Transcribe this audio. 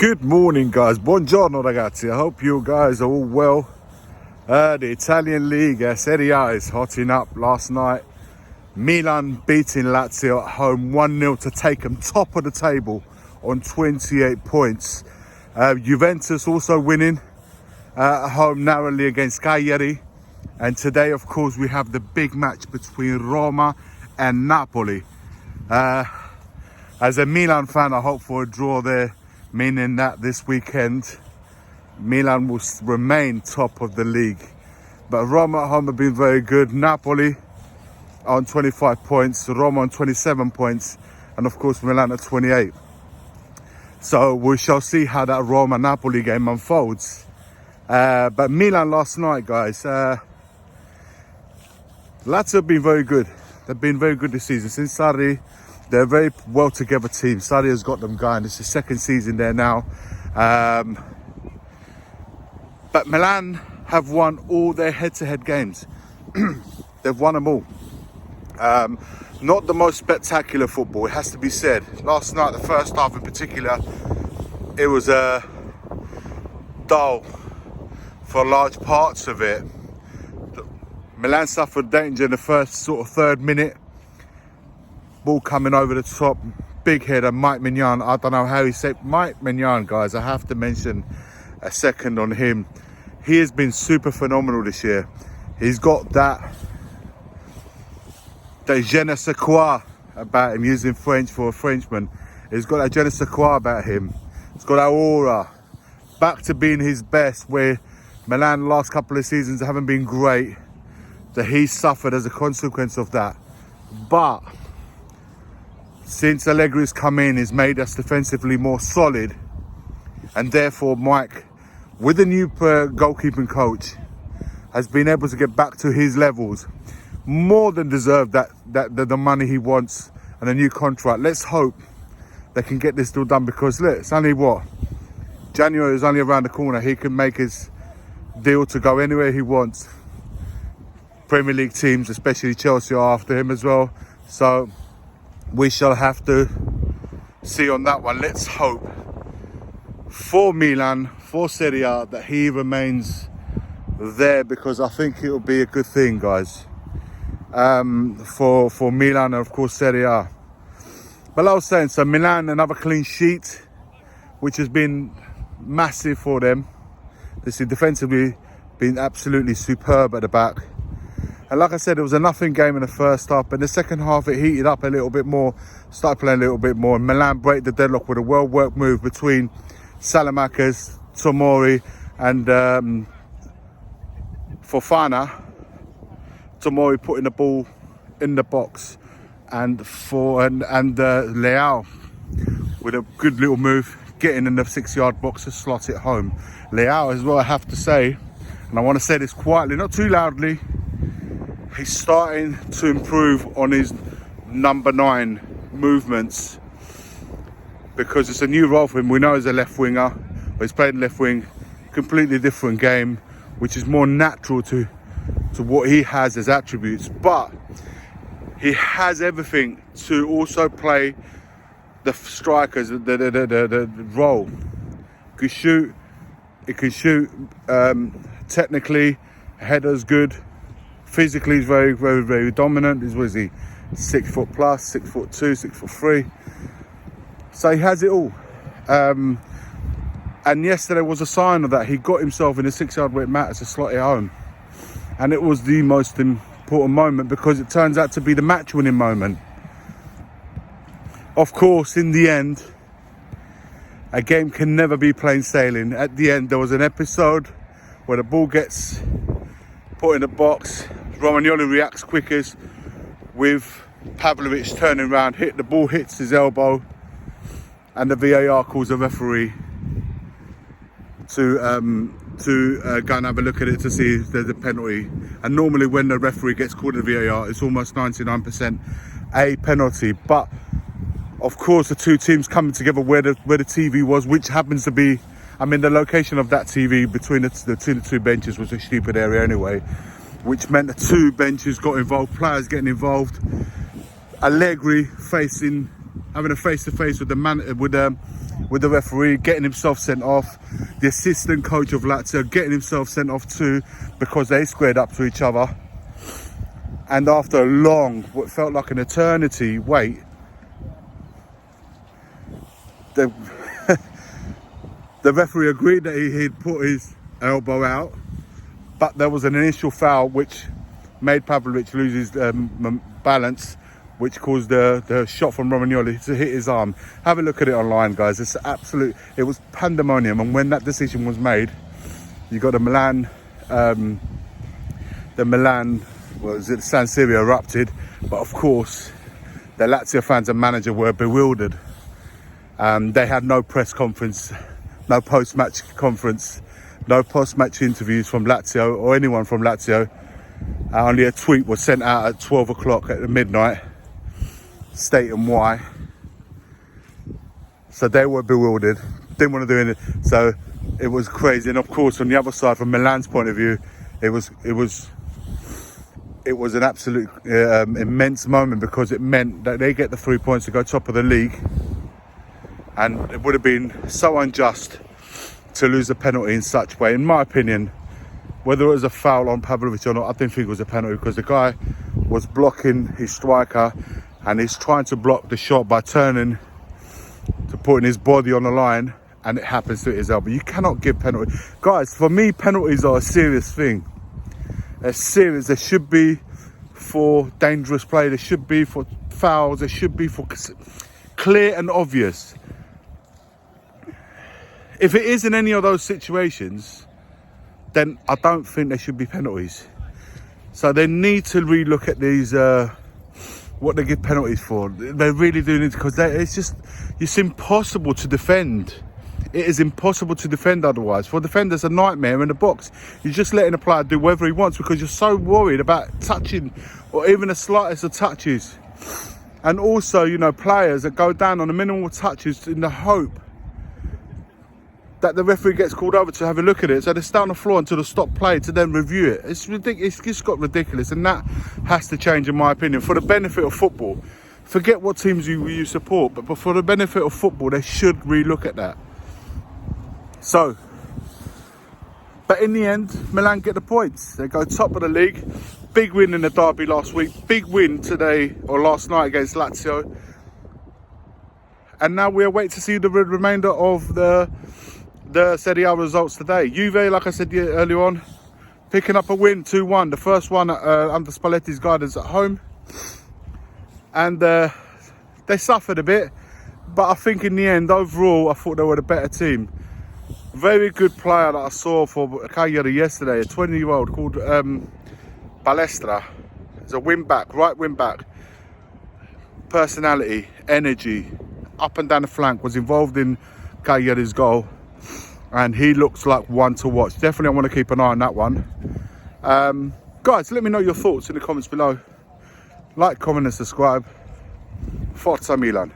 Good morning, guys. Buongiorno, ragazzi. I hope you guys are all well. The Italian League, Serie A, is hotting up last night. Milan beating Lazio at home 1-0 to take them top of the table on 28 points. Juventus also winning at home narrowly against Cagliari. And today, of course, we have the big match between Roma and Napoli. As a Milan fan, I hope for a draw there, meaning that this weekend Milan will remain top of the league. But Roma at home have been very good. Napoli on 25 points, Roma on 27 points, and of course Milan at 28. So we shall see how that Roma-Napoli game unfolds. But Milan last night, guys, Lazio have been very good. They've been very good this season. Since Sarri, they're a very well together team. Sarri has got them going. It's the second season there now. But Milan have won all their head-to-head games. They've won them all. Not the most spectacular football, it has to be said. Last night, the first half in particular, it was dull for large parts of it. Milan suffered danger in the first sort of third minute. Ball coming over the top, big header, Mike Mignon. I don't know how he saved Mike Mignon, guys. I have to mention a second on him. He has been super phenomenal this year. He's got that je ne sais quoi about him, using French for a Frenchman. He's got that je ne sais quoi about him. He's got that aura. Back to being his best, where Milan last couple of seasons haven't been great, that he suffered as a consequence of that. But since Allegri's come in, he's made us defensively more solid, and therefore Mike, with the new goalkeeping coach, has been able to get back to his levels. More than deserved the money he wants and a new contract. Let's hope they can get this deal done, because look, it's only what? January is only around the corner. He can make his deal to go anywhere he wants. Premier League teams, especially Chelsea, are after him as well. So we shall have to see on that one. Let's hope for Milan, for Serie A, that he remains there, because I think it'll be a good thing, guys, for Milan and of course Serie A. But like I was saying, so Milan, another clean sheet, which has been massive for them. This is defensively been absolutely superb at the back. And like I said, it was a nothing game in the first half, but in the second half it heated up a little bit more, started playing a little bit more. Milan break the deadlock with a well-worked move between Salamakers, Tomori and Fofana. Tomori putting the ball in the box, and Leao with a good little move, getting in the 6-yard box to slot it home. Leao as well, I have to say, and I want to say this quietly, not too loudly, he's starting to improve on his number 9 movements, because it's a new role for him. We know he's a left winger, but he's playing left wing, completely different game, which is more natural to what he has as attributes. But he has everything to also play the strikers, the role. He can shoot, technically, header's good. Physically, he's very, very, very dominant. What is he? 6 foot plus, 6'2", 6'3". So he has it all. And yesterday was a sign of that. He got himself in a 6-yard where it matters to slot it home. And it was the most important moment, because it turns out to be the match-winning moment. Of course, in the end, a game can never be plain sailing. At the end, there was an episode where the ball gets put in the box. Romagnoli reacts quickest, with Pavlovic turning around, the ball hits his elbow, and the VAR calls the referee to go and have a look at it to see if there's a penalty. And normally when the referee gets called in the VAR, it's almost 99% a penalty. But of course, the two teams coming together where the TV was, which happens to be, I mean, the location of that TV between the two benches was a stupid area anyway, which meant the two benches got involved, players getting involved. Allegri having a face-to-face with with the referee, getting himself sent off. The assistant coach of Lazio getting himself sent off too, because they squared up to each other. And after a long, what felt like an eternity wait, the referee agreed that he'd put his elbow out, but there was an initial foul which made Pavlovic lose his balance, which caused the shot from Romagnoli to hit his arm. Have a look at it online, guys. It's absolute. It was pandemonium, and when that decision was made, you got the Milan, San Siro erupted, but of course, the Lazio fans and manager were bewildered. They had no press conference, no post-match conference, no post-match interviews from Lazio or anyone from Lazio. Only a tweet was sent out at 12 o'clock at midnight stating why. So they were bewildered, didn't want to do anything. So it was crazy. And of course, on the other side, from Milan's point of view, it was an absolute immense moment, because it meant that they get the 3 points to go top of the league. And it would have been so unjust to lose a penalty in such way. In my opinion, whether it was a foul on Pavlovic or not, I didn't think it was a penalty, because the guy was blocking his striker and he's trying to block the shot by turning to putting his body on the line, and it happens to hit his elbow. You cannot give penalty. Guys, for me, penalties are a serious thing. They're serious. They should be for dangerous play. They should be for fouls. They should be for clear and obvious. If it is in any of those situations, then I don't think there should be penalties. So they need to relook at these, what they give penalties for. They really do need to, because it's impossible to defend. It is impossible to defend otherwise. For defenders, a nightmare in the box. You're just letting a player do whatever he wants, because you're so worried about touching, or even the slightest of touches. And also, you know, players that go down on the minimal touches in the hope that the referee gets called over to have a look at it. So they stay on the floor until the stop play to then review it. It's ridiculous. It's just got ridiculous, and that has to change, in my opinion, for the benefit of football. Forget what teams you support, but for the benefit of football, they should relook at that. So, but in the end, Milan get the points. They go top of the league. Big win in the derby last week. Big win today, or last night, against Lazio. And now we await to see the remainder of the Serie A results today. Juve, like I said earlier on, picking up a win, 2-1. The first one under Spalletti's guidance at home. And they suffered a bit, but I think in the end, overall, I thought they were the better team. Very good player that I saw for Cagliari yesterday, a 20-year-old called Balestra. He's a wing-back, right wing-back. Personality, energy, up and down the flank, was involved in Cagliari's goal. And he looks like one to watch. Definitely I want to keep an eye on that one. Guys, let me know your thoughts in the comments below. Like, comment and subscribe. Forza Milan.